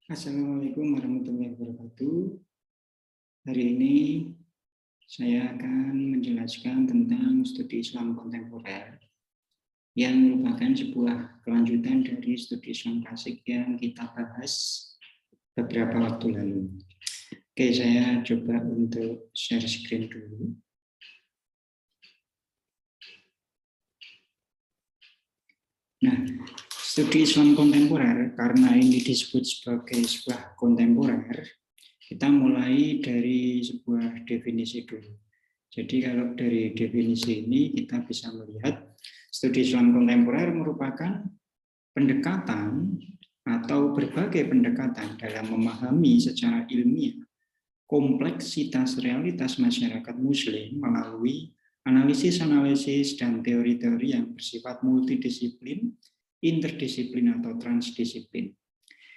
Assalamualaikum warahmatullahi wabarakatuh. Hari ini saya akan menjelaskan tentang studi Islam kontemporer yang merupakan sebuah kelanjutan dari studi Islam klasik yang kita bahas beberapa waktu lalu. Oke, saya coba untuk share screen dulu. Nah, studi Islam kontemporer, karena ini disebut sebagai sebuah kontemporer, kita mulai dari sebuah definisi dulu. Jadi kalau dari definisi ini kita bisa melihat studi Islam kontemporer merupakan pendekatan atau berbagai pendekatan dalam memahami secara ilmiah kompleksitas realitas masyarakat Muslim melalui analisis-analisis dan teori-teori yang bersifat multidisiplin, interdisiplin atau transdisiplin.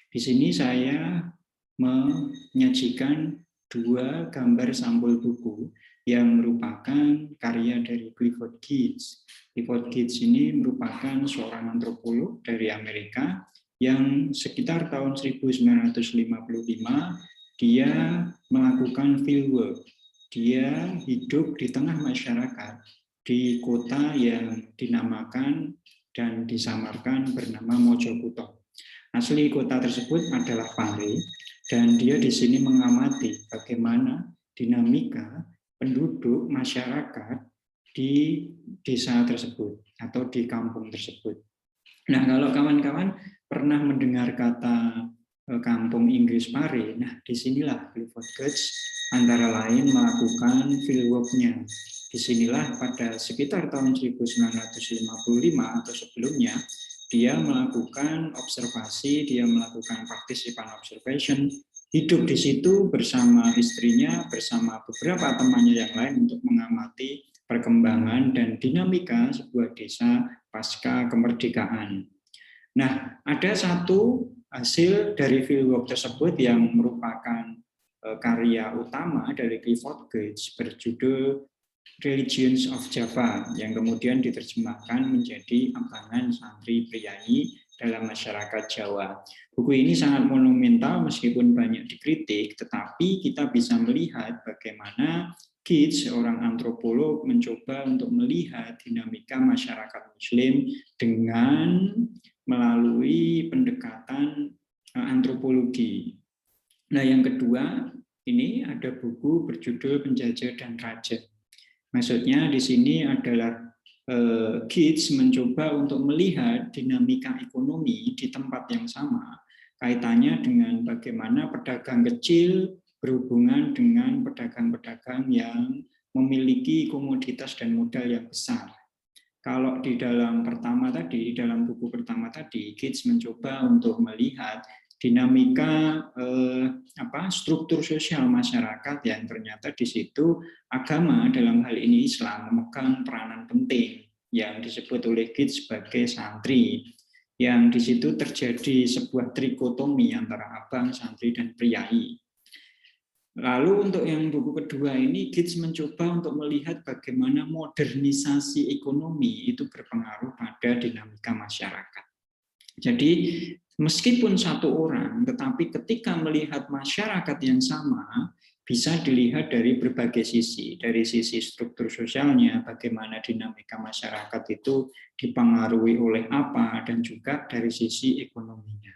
Di sini saya menyajikan dua gambar sampul buku yang merupakan karya dari Clifford Geertz. Clifford Geertz ini merupakan seorang antropolog dari Amerika yang sekitar tahun 1955 dia melakukan fieldwork. Dia hidup di tengah masyarakat di kota yang dinamakan dan disamarkan bernama Mojokerto. Asli kota tersebut adalah Pare, dan dia di sini mengamati bagaimana dinamika penduduk masyarakat di desa tersebut atau di kampung tersebut. Nah, kalau kawan-kawan pernah mendengar kata kampung Inggris Pare, nah disinilah Clifford Geertz antara lain melakukan fieldwork-nya. Disinilah pada sekitar tahun 1955 atau sebelumnya, dia melakukan observasi, dia melakukan participant observation, hidup di situ bersama istrinya, bersama beberapa temannya yang lain untuk mengamati perkembangan dan dinamika sebuah desa pasca kemerdekaan. Nah, ada satu hasil dari fieldwork tersebut yang merupakan karya utama dari Clifford Geertz berjudul Religions of Java yang kemudian diterjemahkan menjadi Abangan Santri Priyayi dalam Masyarakat Jawa. Buku ini sangat monumental meskipun banyak dikritik, tetapi kita bisa melihat bagaimana Geertz, seorang antropolog, mencoba untuk melihat dinamika masyarakat Muslim dengan melalui pendekatan antropologi. Nah, yang kedua, ini ada buku berjudul Penjajah dan Raja. Maksudnya di sini adalah Geertz mencoba untuk melihat dinamika ekonomi di tempat yang sama, kaitannya dengan bagaimana pedagang kecil berhubungan dengan pedagang-pedagang yang memiliki komoditas dan modal yang besar. Kalau di dalam buku pertama tadi, Geertz mencoba untuk melihat dinamika struktur sosial masyarakat yang ternyata di situ agama, dalam hal ini Islam, memegang peranan penting yang disebut oleh Geertz sebagai santri, yang di situ terjadi sebuah trikotomi antara abang, santri, dan priyayi. Lalu untuk yang buku kedua ini, Geertz mencoba untuk melihat bagaimana modernisasi ekonomi itu berpengaruh pada dinamika masyarakat. Jadi meskipun satu orang, tetapi ketika melihat masyarakat yang sama, bisa dilihat dari berbagai sisi. Dari sisi struktur sosialnya, bagaimana dinamika masyarakat itu dipengaruhi oleh apa, dan juga dari sisi ekonominya.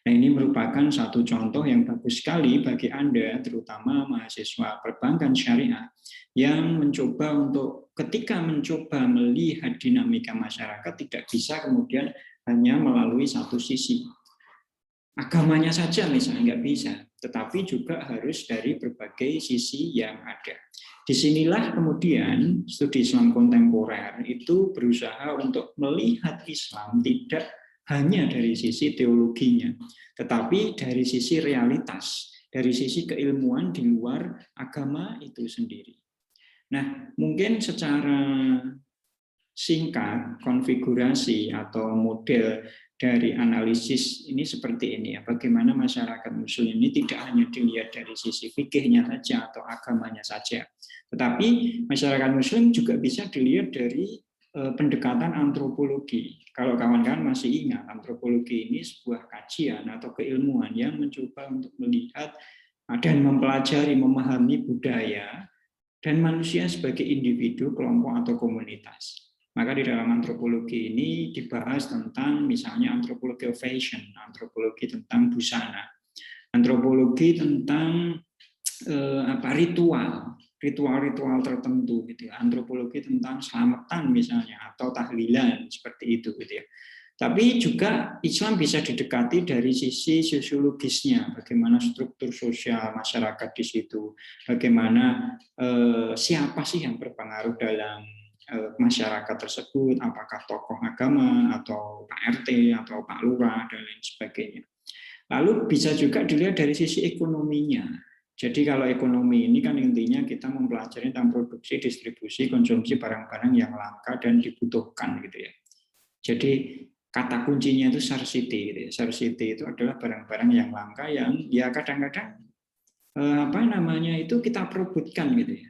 Nah, ini merupakan satu contoh yang bagus sekali bagi Anda, terutama mahasiswa perbankan syariah, yang mencoba untuk ketika mencoba melihat dinamika masyarakat tidak bisa kemudian hanya melalui satu sisi. Agamanya saja misalnya nggak bisa, tetapi juga harus dari berbagai sisi yang ada. Disinilah kemudian studi Islam kontemporer itu berusaha untuk melihat Islam tidak hanya dari sisi teologinya, tetapi dari sisi realitas, dari sisi keilmuan di luar agama itu sendiri. Nah, mungkin secara singkat, konfigurasi atau model dari analisis ini seperti ini ya. Bagaimana masyarakat Muslim ini tidak hanya dilihat dari sisi fikihnya saja atau agamanya saja, tetapi masyarakat Muslim juga bisa dilihat dari pendekatan antropologi. Kalau kawan-kawan masih ingat, antropologi ini sebuah kajian atau keilmuan yang mencoba untuk melihat dan mempelajari, memahami budaya dan manusia sebagai individu, kelompok, atau komunitas. Maka di dalam antropologi ini dibahas tentang misalnya antropologi of fashion, antropologi tentang busana, antropologi tentang ritual tertentu gitu ya. Antropologi tentang selamatan misalnya atau tahlilan seperti itu gitu ya. Tapi juga Islam bisa didekati dari sisi sosiologisnya, bagaimana struktur sosial masyarakat di situ, bagaimana siapa sih yang berpengaruh dalam masyarakat tersebut, apakah tokoh agama atau Pak RT atau Pak Lurah dan lain sebagainya. Lalu bisa juga dilihat dari sisi ekonominya. Jadi kalau ekonomi ini kan intinya kita mempelajari tentang produksi, distribusi, konsumsi barang-barang yang langka dan dibutuhkan gitu ya. Jadi kata kuncinya itu scarcity gitu ya. Scarcity itu adalah barang-barang yang langka yang ya kadang-kadang itu kita perebutkan gitu ya.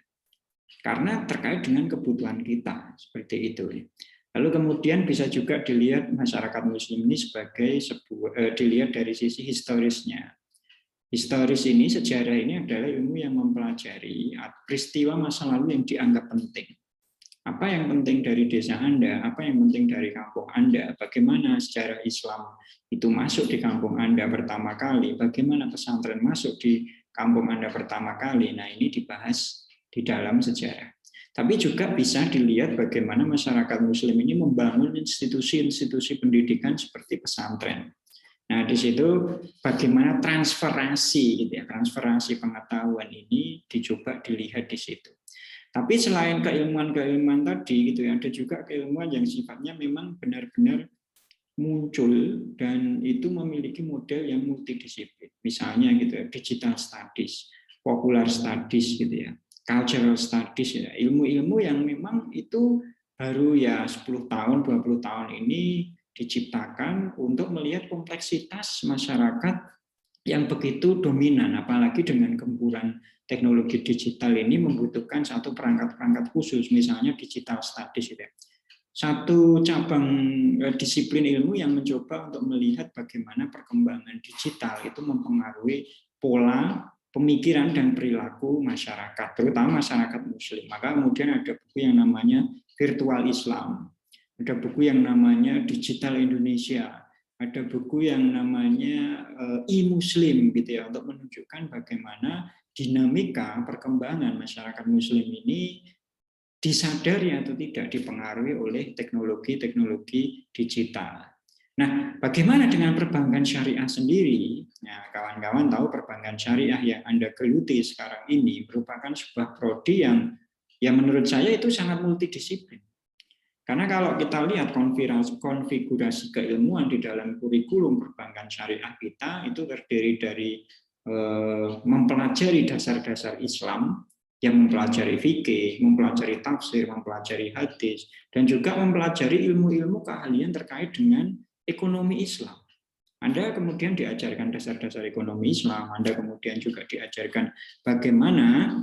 Karena terkait dengan kebutuhan kita seperti itu ya. Lalu kemudian bisa juga dilihat masyarakat muslim ini sebagai dilihat dari sisi historisnya. Historis ini, sejarah ini adalah ilmu yang mempelajari peristiwa masa lalu yang dianggap penting. Apa yang penting dari desa Anda, apa yang penting dari kampung Anda, bagaimana sejarah Islam itu masuk di kampung Anda pertama kali, bagaimana pesantren masuk di kampung Anda pertama kali. Nah, ini dibahas di dalam sejarah. Tapi juga bisa dilihat bagaimana masyarakat muslim ini membangun institusi-institusi pendidikan seperti pesantren. Nah, di situ bagaimana transferasi gitu ya, transferasi pengetahuan ini dicoba dilihat di situ. Tapi selain keilmuan-keilmuan tadi gitu ya, ada juga keilmuan yang sifatnya memang benar-benar muncul dan itu memiliki model yang multidisiplin. Misalnya gitu ya, digital studies, popular studies gitu ya, cultural studies ya, ilmu-ilmu yang memang itu baru ya 10 tahun, 20 tahun ini diciptakan untuk melihat kompleksitas masyarakat yang begitu dominan, apalagi dengan gempuran teknologi digital ini membutuhkan satu perangkat-perangkat khusus, misalnya digital studies. Satu cabang disiplin ilmu yang mencoba untuk melihat bagaimana perkembangan digital itu mempengaruhi pola pemikiran dan perilaku masyarakat, terutama masyarakat muslim. Maka kemudian ada buku yang namanya Virtual Islam, ada buku yang namanya Digital Indonesia, ada buku yang namanya e-Muslim gitu ya, untuk menunjukkan bagaimana dinamika perkembangan masyarakat muslim ini disadari atau tidak dipengaruhi oleh teknologi-teknologi digital. Nah, bagaimana dengan perbankan syariah sendiri? Nah, kawan-kawan tahu perbankan syariah yang Anda geluti sekarang ini merupakan sebuah prodi yang menurut saya itu sangat multidisiplin. Karena kalau kita lihat konfigurasi keilmuan di dalam kurikulum perbankan syariah kita itu terdiri dari mempelajari dasar-dasar Islam, yang mempelajari fikih, mempelajari tafsir, mempelajari hadis, dan juga mempelajari ilmu-ilmu keahlian terkait dengan ekonomi Islam. Anda kemudian diajarkan dasar-dasar ekonomi Islam, Anda kemudian juga diajarkan bagaimana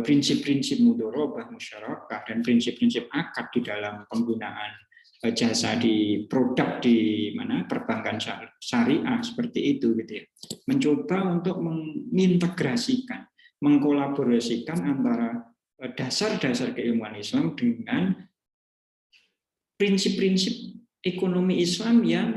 prinsip-prinsip mudharabah musyarakah dan prinsip-prinsip akad di dalam penggunaan jasa di produk di mana perbankan syariah seperti itu gitu ya. Mencoba untuk mengintegrasikan, mengkolaborasikan antara dasar-dasar keilmuan Islam dengan prinsip-prinsip ekonomi Islam yang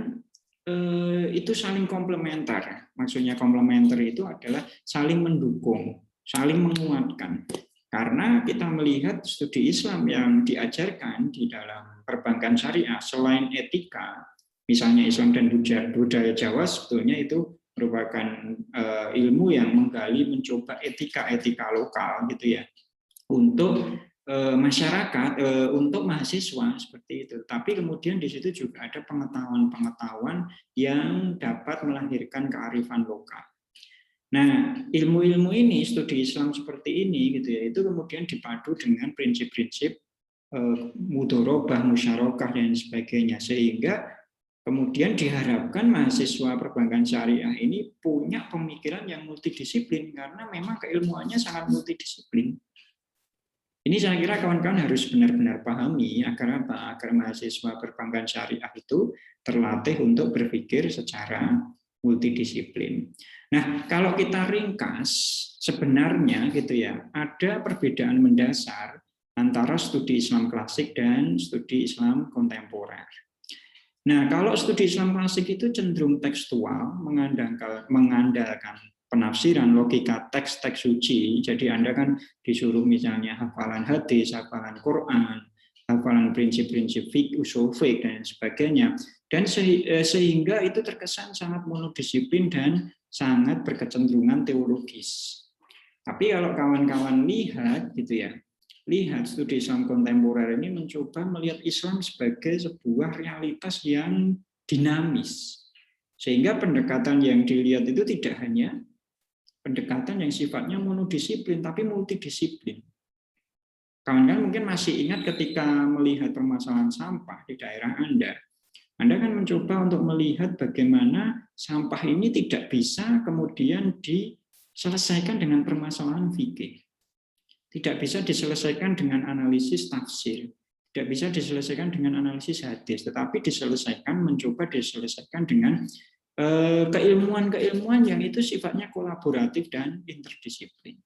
itu saling komplementer. Maksudnya komplementer itu adalah saling mendukung, saling menguatkan. Karena kita melihat studi Islam yang diajarkan di dalam perbankan syariah selain etika, misalnya Islam dan budaya Jawa sebetulnya itu merupakan ilmu yang menggali mencoba etika-etika lokal gitu ya untuk masyarakat, untuk mahasiswa seperti itu. Tapi kemudian di situ juga ada pengetahuan-pengetahuan yang dapat melahirkan kearifan lokal. Nah, ilmu-ilmu ini, studi Islam seperti ini gitu ya, itu kemudian dipadu dengan prinsip-prinsip mudharabah, musyarakah dan sebagainya, sehingga kemudian diharapkan mahasiswa perbankan syariah ini punya pemikiran yang multidisiplin karena memang keilmuannya sangat multidisiplin. Ini saya kira kawan-kawan harus benar-benar pahami agar apa? Agar mahasiswa perbankan syariah itu terlatih untuk berpikir secara multidisiplin. Nah, kalau kita ringkas, sebenarnya gitu ya, ada perbedaan mendasar antara studi Islam klasik dan studi Islam kontemporer. Nah, kalau studi Islam klasik itu cenderung tekstual, mengandalkan penafsiran logika teks-teks suci. Jadi Anda kan disuruh misalnya hafalan hadis, hafalan Quran, hafalan prinsip-prinsip usul fiqh dan sebagainya. Dan sehingga itu terkesan sangat monodisiplin dan sangat berkecenderungan teologis. Tapi kalau kawan-kawan lihat gitu ya, lihat studi Islam kontemporer ini mencoba melihat Islam sebagai sebuah realitas yang dinamis. Sehingga pendekatan yang dilihat itu tidak hanya pendekatan yang sifatnya monodisiplin, tapi multidisiplin. Kawan-kawan mungkin masih ingat ketika melihat permasalahan sampah di daerah Anda kan mencoba untuk melihat bagaimana sampah ini tidak bisa kemudian diselesaikan dengan permasalahan fikih. Tidak bisa diselesaikan dengan analisis tafsir, tidak bisa diselesaikan dengan analisis hadis, tetapi mencoba diselesaikan dengan keilmuan-keilmuan yang itu sifatnya kolaboratif dan interdisiplin.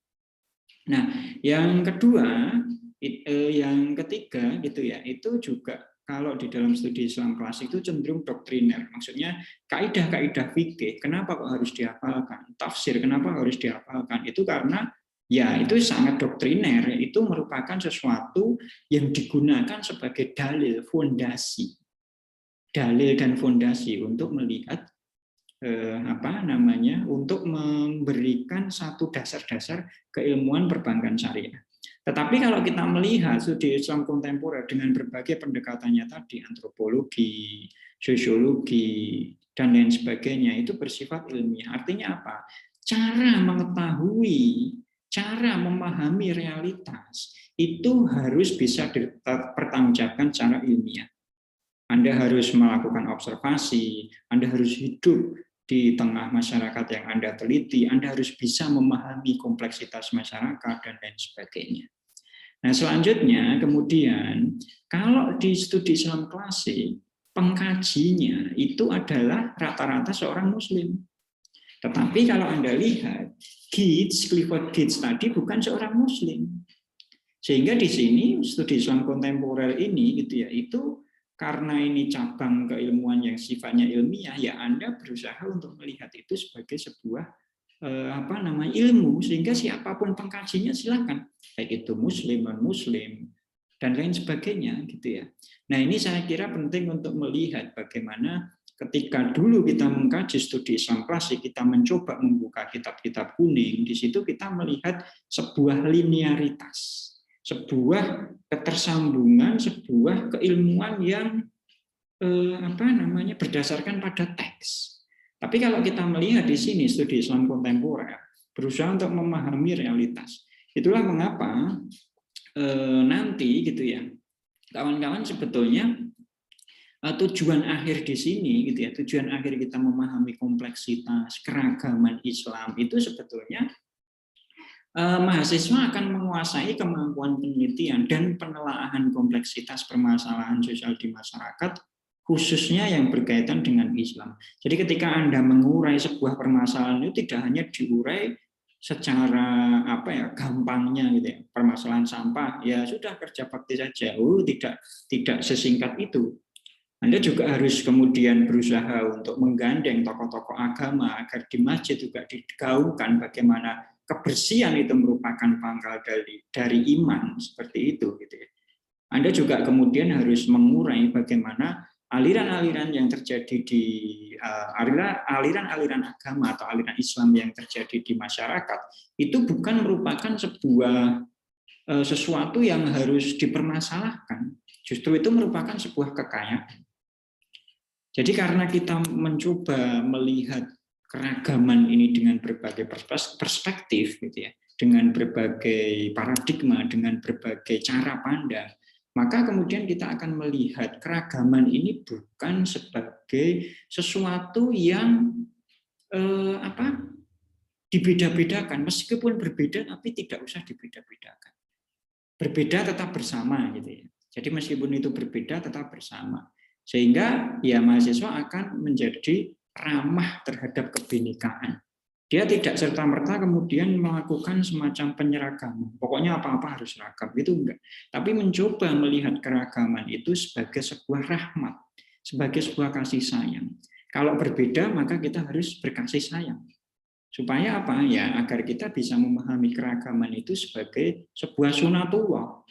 Nah, yang kedua, yang ketiga gitu ya, itu juga kalau di dalam studi Islam klasik itu cenderung doktriner. Maksudnya kaidah-kaidah fikih, kenapa kok harus dihafalkan? Tafsir, kenapa harus dihafalkan? Itu karena ya itu sangat doktriner, itu merupakan sesuatu yang digunakan sebagai dalil, fondasi. Dalil dan fondasi untuk melihat untuk memberikan satu dasar-dasar keilmuan perbankan syariah. Tetapi kalau kita melihat studi Islam kontemporer dengan berbagai pendekatannya tadi, antropologi, sosiologi, dan lain sebagainya, itu bersifat ilmiah. Artinya apa? Cara mengetahui, cara memahami realitas, itu harus bisa dipertanggungjawabkan secara ilmiah. Anda harus melakukan observasi, Anda harus hidup di tengah masyarakat yang Anda teliti, Anda harus bisa memahami kompleksitas masyarakat, dan lain sebagainya. Nah, selanjutnya, kemudian, kalau di studi Islam klasik, pengkajinya itu adalah rata-rata seorang Muslim. Tetapi kalau Anda lihat, Clifford Geertz tadi bukan seorang Muslim. Sehingga di sini, studi Islam kontemporer ini, gitu ya, itu karena ini cabang keilmuan yang sifatnya ilmiah, ya Anda berusaha untuk melihat itu sebagai sebuah ilmu, sehingga siapapun pengkajinya silakan, baik itu Muslim, non-Muslim, dan lain sebagainya, gitu ya. Nah, ini saya kira penting untuk melihat bagaimana ketika dulu kita mengkaji studi Islam klasik, kita mencoba membuka kitab-kitab kuning, di situ kita melihat sebuah linearitas, sebuah ketersambungan, sebuah keilmuan yang berdasarkan pada teks. Tapi kalau kita melihat di sini studi Islam kontemporer berusaha untuk memahami realitas. Itulah mengapa nanti gitu ya, kawan-kawan sebetulnya tujuan akhir di sini gitu ya, tujuan akhir kita memahami kompleksitas keragaman Islam itu sebetulnya mahasiswa akan menguasai kemampuan penelitian dan penelaahan kompleksitas permasalahan sosial di masyarakat, khususnya yang berkaitan dengan Islam. Jadi ketika Anda mengurai sebuah permasalahan itu tidak hanya diurai secara gampangnya gitu ya, permasalahan sampah ya sudah kerja bakti saja, tidak sesingkat itu. Anda juga harus kemudian berusaha untuk menggandeng tokoh-tokoh agama agar di masjid juga digaungkan bagaimana kebersihan itu merupakan pangkal dari iman, seperti itu gitu ya. Anda juga kemudian harus mengurai bagaimana aliran-aliran yang terjadi di aliran-aliran agama atau aliran Islam yang terjadi di masyarakat itu bukan merupakan sebuah sesuatu yang harus dipermasalahkan. Justru itu merupakan sebuah kekayaan. Jadi karena kita mencoba melihat keragaman ini dengan berbagai perspektif, gitu ya, dengan berbagai paradigma, dengan berbagai cara pandang, maka kemudian kita akan melihat keragaman ini bukan sebagai sesuatu yang dibeda-bedakan, meskipun berbeda tapi tidak usah dibeda-bedakan. berbeda tetap bersama gitu ya. Jadi meskipun itu berbeda tetap bersama. Sehingga ya mahasiswa akan menjadi ramah terhadap kebinekaan. Dia tidak serta-merta kemudian melakukan semacam penyeragaman. Pokoknya apa-apa harus seragam, itu enggak. Tapi mencoba melihat keragaman itu sebagai sebuah rahmat, sebagai sebuah kasih sayang. Kalau berbeda, maka kita harus berkasih sayang. Supaya apa? Ya, agar kita bisa memahami keragaman itu sebagai sebuah sunatullah.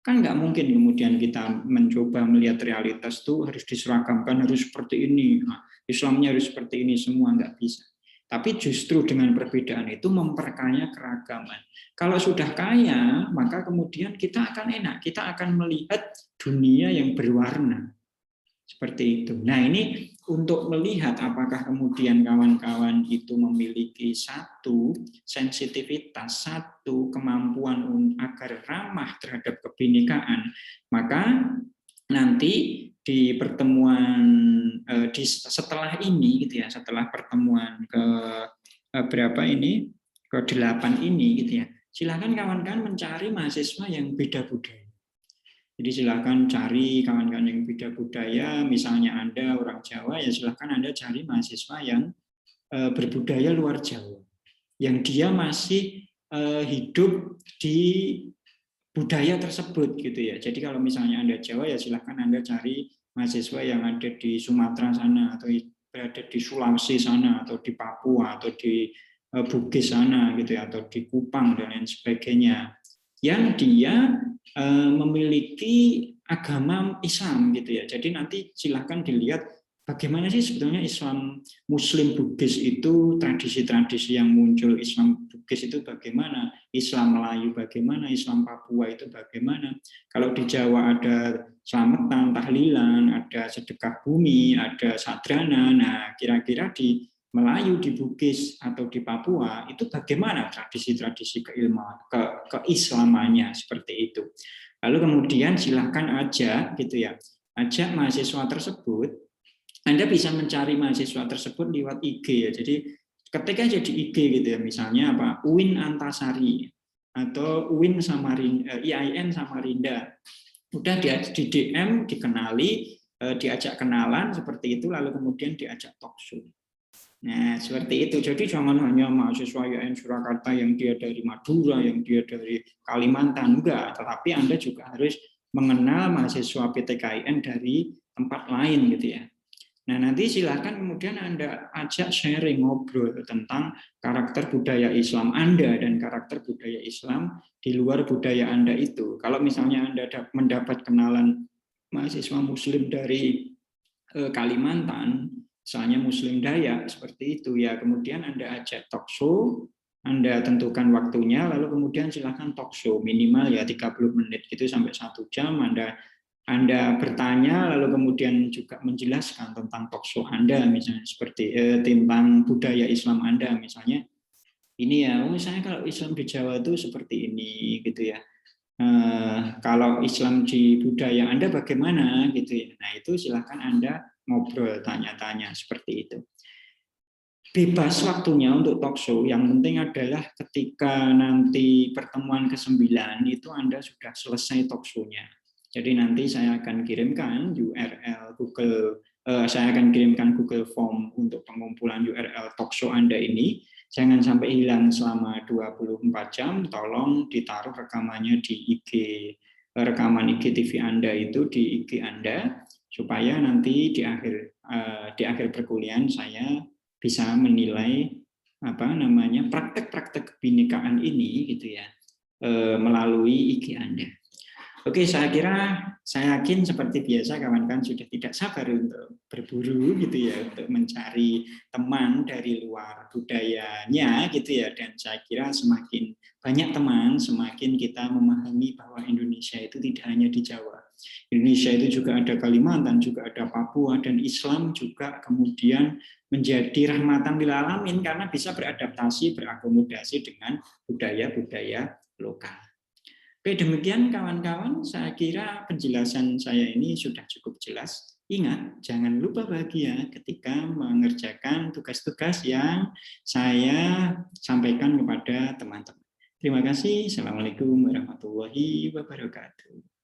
Kan nggak mungkin kemudian kita mencoba melihat realitas itu harus diseragamkan, harus seperti ini. Nah, Islamnya harus seperti ini semua, nggak bisa. Tapi justru dengan perbedaan itu memperkaya keragaman. Kalau sudah kaya, maka kemudian kita akan enak. Kita akan melihat dunia yang berwarna. Seperti itu. Nah, ini untuk melihat apakah kemudian kawan-kawan itu memiliki satu sensitivitas, satu kemampuan agar ramah terhadap kebinekaan, maka nanti di pertemuan setelah ini gitu ya, setelah pertemuan ke berapa ini, ke-8 ini gitu ya. Silakan kawan-kawan mencari mahasiswa yang beda budaya. Jadi silakan cari kawan-kawan yang beda budaya, misalnya Anda orang Jawa, ya silakan Anda cari mahasiswa yang berbudaya luar Jawa, yang dia masih hidup di budaya tersebut gitu ya. Jadi kalau misalnya Anda Jawa, ya silakan Anda cari mahasiswa yang ada di Sumatera sana, atau berada di Sulawesi sana, atau di Papua, atau di Bugis sana gitu ya, atau di Kupang dan lain sebagainya, yang dia memiliki agama Islam gitu ya. Jadi nanti silahkan dilihat bagaimana sih sebetulnya Islam Muslim Bugis itu, tradisi-tradisi yang muncul Islam Bugis itu bagaimana, Islam Melayu bagaimana, Islam Papua itu bagaimana. Kalau di Jawa ada selamatan, tahlilan, ada sedekah bumi, ada sadrana. Nah, kira-kira di Melayu, di Bugis atau di Papua itu bagaimana tradisi-tradisi keilmuan, keislamannya seperti itu. Lalu kemudian silahkan ajak gitu ya, ajak mahasiswa tersebut. Anda bisa mencari mahasiswa tersebut lewat IG ya. Jadi ketika jadi IG gitu ya, misalnya apa, UIN Antasari atau UIN Samarinda, IAIN Samarinda. Udah di DM, dikenali, diajak kenalan seperti itu, lalu kemudian diajak talkshow. Nah, seperti itu. Jadi jangan hanya mahasiswa IAIN Surakarta yang dia dari Madura, yang dia dari Kalimantan, enggak. Tetapi Anda juga harus mengenal mahasiswa PTKIN dari tempat lain gitu ya. Nah, nanti silakan kemudian Anda ajak sharing, ngobrol tentang karakter budaya Islam Anda dan karakter budaya Islam di luar budaya Anda itu. Kalau misalnya Anda mendapat kenalan mahasiswa Muslim dari Kalimantan, misalnya Muslim Dayak, seperti itu ya. Kemudian Anda ajak talk show, Anda tentukan waktunya, lalu kemudian silakan talk show minimal ya 30 menit gitu sampai 1 jam. Anda bertanya, lalu kemudian juga menjelaskan tentang talk show Anda, misalnya seperti tentang budaya Islam Anda, misalnya ini ya, misalnya kalau Islam di Jawa itu seperti ini gitu ya. Kalau Islam di budaya Anda bagaimana gitu ya. Nah, itu silakan Anda ngobrol, tanya-tanya seperti itu. Bebas waktunya untuk talk show, yang penting adalah ketika nanti pertemuan ke-9 itu Anda sudah selesai talk show-nya. Jadi nanti saya akan kirimkan URL Google, saya akan kirimkan Google Form untuk pengumpulan URL talk show Anda ini. Jangan sampai hilang selama 24 jam, tolong ditaruh rekamannya di IG, rekaman IGTV Anda itu di IG Anda, supaya nanti di akhir perkuliahan saya bisa menilai praktek-praktek kebinekaan ini gitu ya, melalui IG Anda. Oke, saya yakin seperti biasa kawan-kawan sudah tidak sabar untuk berburu gitu ya, untuk mencari teman dari luar budayanya gitu ya. Dan saya kira semakin banyak teman, semakin kita memahami bahwa Indonesia itu tidak hanya di Jawa. Indonesia itu juga ada Kalimantan, juga ada Papua, dan Islam juga kemudian menjadi rahmatan lil alamin karena bisa beradaptasi, berakomodasi dengan budaya-budaya lokal. Oke, demikian kawan-kawan, saya kira penjelasan saya ini sudah cukup jelas. Ingat, jangan lupa bahagia ketika mengerjakan tugas-tugas yang saya sampaikan kepada teman-teman. Terima kasih. Assalamualaikum warahmatullahi wabarakatuh.